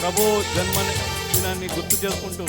ప్రభు జన్మదినాన్ని గుర్తు చేసుకుంటూ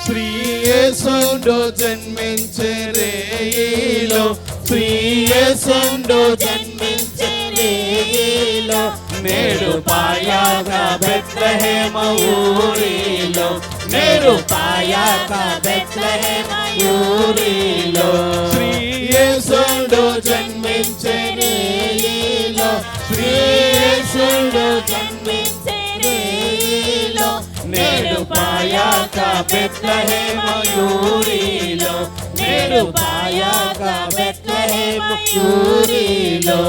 శ్రీ యేసుండు జన్మించే రేయిలో, శ్రీ యేసుండు జన్మించే రేయిలో, నేడు పాయాక బెత్లెహేమ ఊరిలో, నేడు పాయాక బెత్లెహేమ ఊరిలో, శ్రీ యేసుండు జన్మించే రేయిలో, శ్రీ యేసుండు జన్మించే రేయిలో, నేడు పాయాక బెత్లెహేమ ఊరిలో, నేడు పాయాక బెత్లెహేమ ఊరిలో.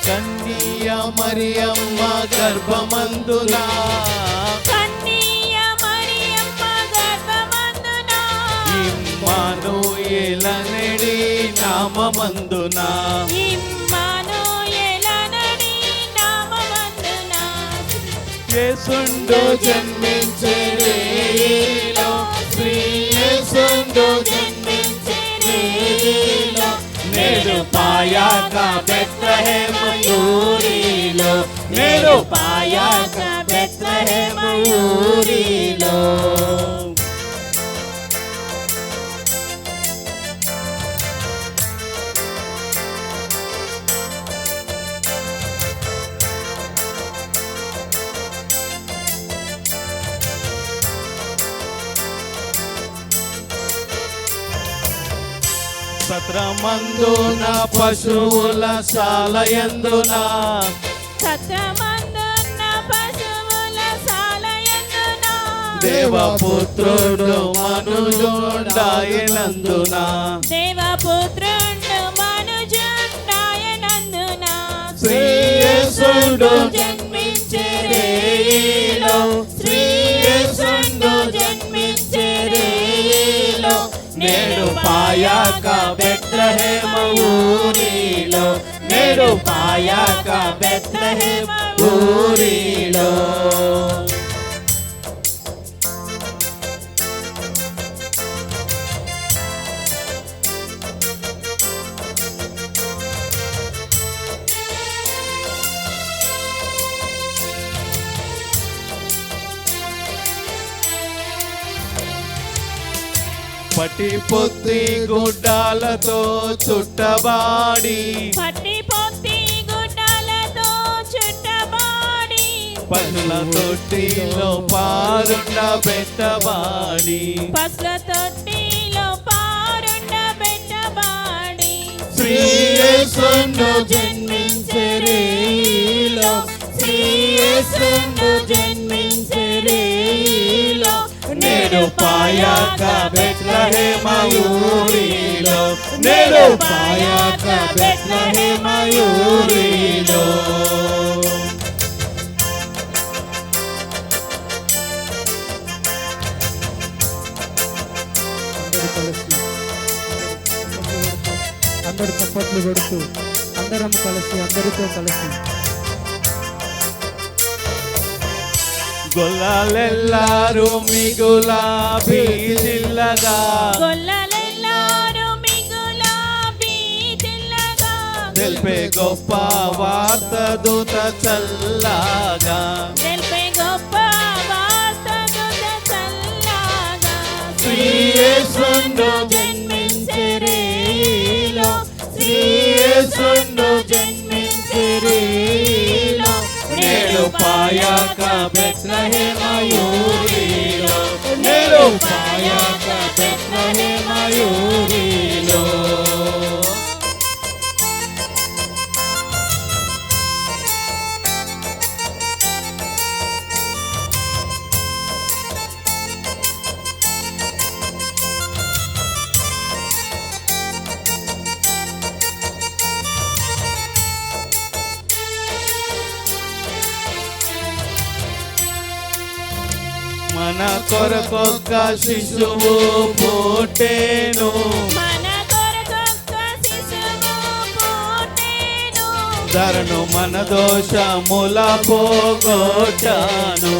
కన్య మరియమ్మ గర్భమందున, కన్య మరియమ్మ గర్భమందున, ఇమ్మానుయేలనడి నామమందున, ఇమ్మానుయేలనడి నామమందున, యేసుండు జన్మించే రేయిలో, శ్రీ యేసుండు జన్మించే రేయిలో, నేడు పాయాక బెత్లెహేమ ఊరిలో, నేడు పాయాక బెత్లెహేమ ఊరిలో. సత్రమందున పశువుల శాలయందున, సత్రమందున పశువుల శాలయందున, దేవపుత్రుడు మనుజుండాయనందున, దేవపుత్రుడు మనుజుండాయనందున, శ్రీ యేసుండు జన్మించే రేయిలో, శ్రీ యేసుండు జన్మించే రేయిలో, నేడు పాయాక బెత్లెహేమ ఊరిలో, నేడు పాయాక బెత్లెహేమ ఊరిలో. పటి పొత్తి గుడ్డాలతో చుట్టబాడి, పట్టి పొత్తి గుడ్డలతో చుట్టబాడి, పశుల తొట్టిలో పారుండ పెట్టబాడి, పసుల తొట్టిలో పారుండ పెట్టబాడి, శ్రీ యేసుండు జన్మించే రేయిలో, శ్రీ యేసుండు జన్మించే రేయిలో, నేడు పాయాక బెత్లెహేమ ఊరిలో, నేడు పాయాక బెత్లెహేమ ఊరిలో. అందరూ చప్పట్లు కొడుతూ అందరం కలిసి అందరితో కలిసి గొల్లలెల్లారు మిగులాబీ జిల్లగా, గొల్లలెల్లారు మిగులా బీదిల్లగా, తెలిపే గొప్ప వార్త దూత చల్లగా, తెలిపే గొప్ప వార్త దూత చల్లగా, శ్రీ యేసుండు జన్మించే రేయిలో, శ్రీ యేసుండు జన్మించే రేయిలో, నేడు పాయాక బెత్లెహేమ ఊరిలో, నేడు పాయాక బెత్లెహేమ ఊరిలో. మన కొరకొక్క శిశువు పుట్టెను, మన కొరకొక్క శిశువు పుట్టెను. ధరను మన దోషముల పోగొట్టాను,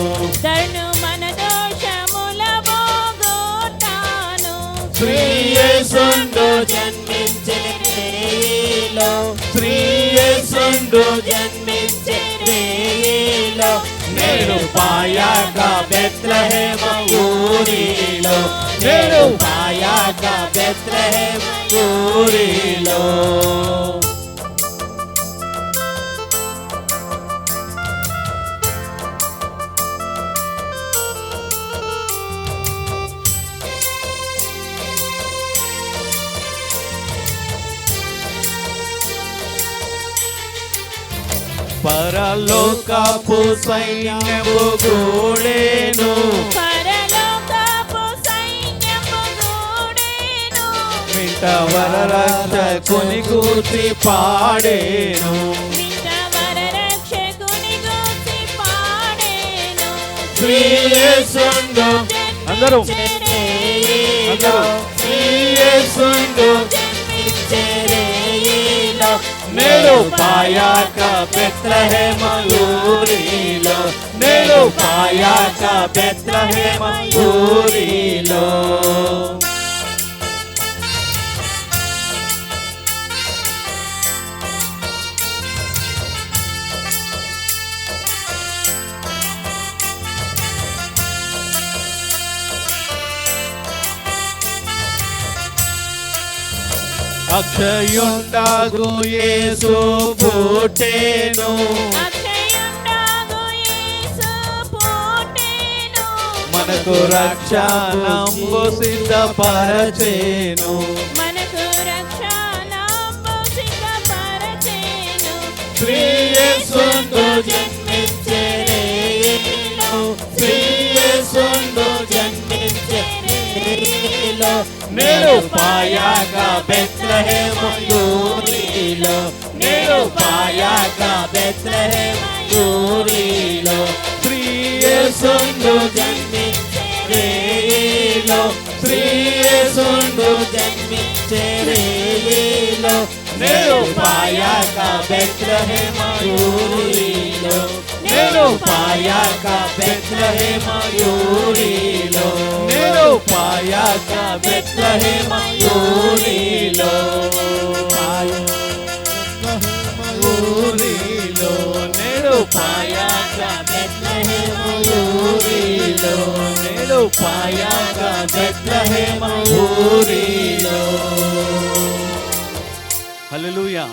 ధరను మన దోషముల పోగొట్టాను. శ్రీ యేసుండు జన్మించే రేయిలో, శ్రీ యేసుండు జన్మించే రేయిలో, నేడు పాయాక బెత్లెహేమ ఊరిలో, నేడు పాయాక బెత్లెహేమ ఊరిలో. పరలోకపు సైన్యము గూడెను, పరలోకపు సైన్యము గూడెను. మింట వరరక్షకుని గూర్చి పాడేను, మింట వరరక్షకుని గూర్చి పాడెను. శ్రీ యేసుండు అందరూ రేయిలో, శ్రీ యేసుండు జన్మించే రేయిలో, నేడు పాయాక బెత్లెహేమ ఊరిలో, నేడు పాయాక బెత్లెహేమ ఊరిలో. అక్షయుండాగు యేసు పుట్టెను, అక్షయుండాగు యేసు పుట్టెను. మనకు రక్షణంబు సిద్ధపరచెను, మనకు రక్షణంబు సిద్ధపరచెను. శ్రీ యేసుండు జన్మించే రేయిలో, శ్రీ యేసుండు జన్మించే రేయిలో, నేడు పాయాక బెత్లెహేమ ఊరిలో, నేడు పాయాక బెత్లెహేమ ఊరిలో, శ్రీ యేసుండు జన్మించే రేయిలో, శ్రీ యేసుండు జన్మించే రేయిలో, నేడు పాయాక బెత్లెహేమ ఊరిలో, నేడు పాయాక బెత్లెహేమ ఊరిలో, నేడు పాయాక బెత్లెహేమ ఊరిలో, ఊరిలో నేడు పాయాక బెత్లెహేమ ఊరిలో, నేడు పాయాక బెత్లెహేమ ఊరిలో. హల్లెలూయా.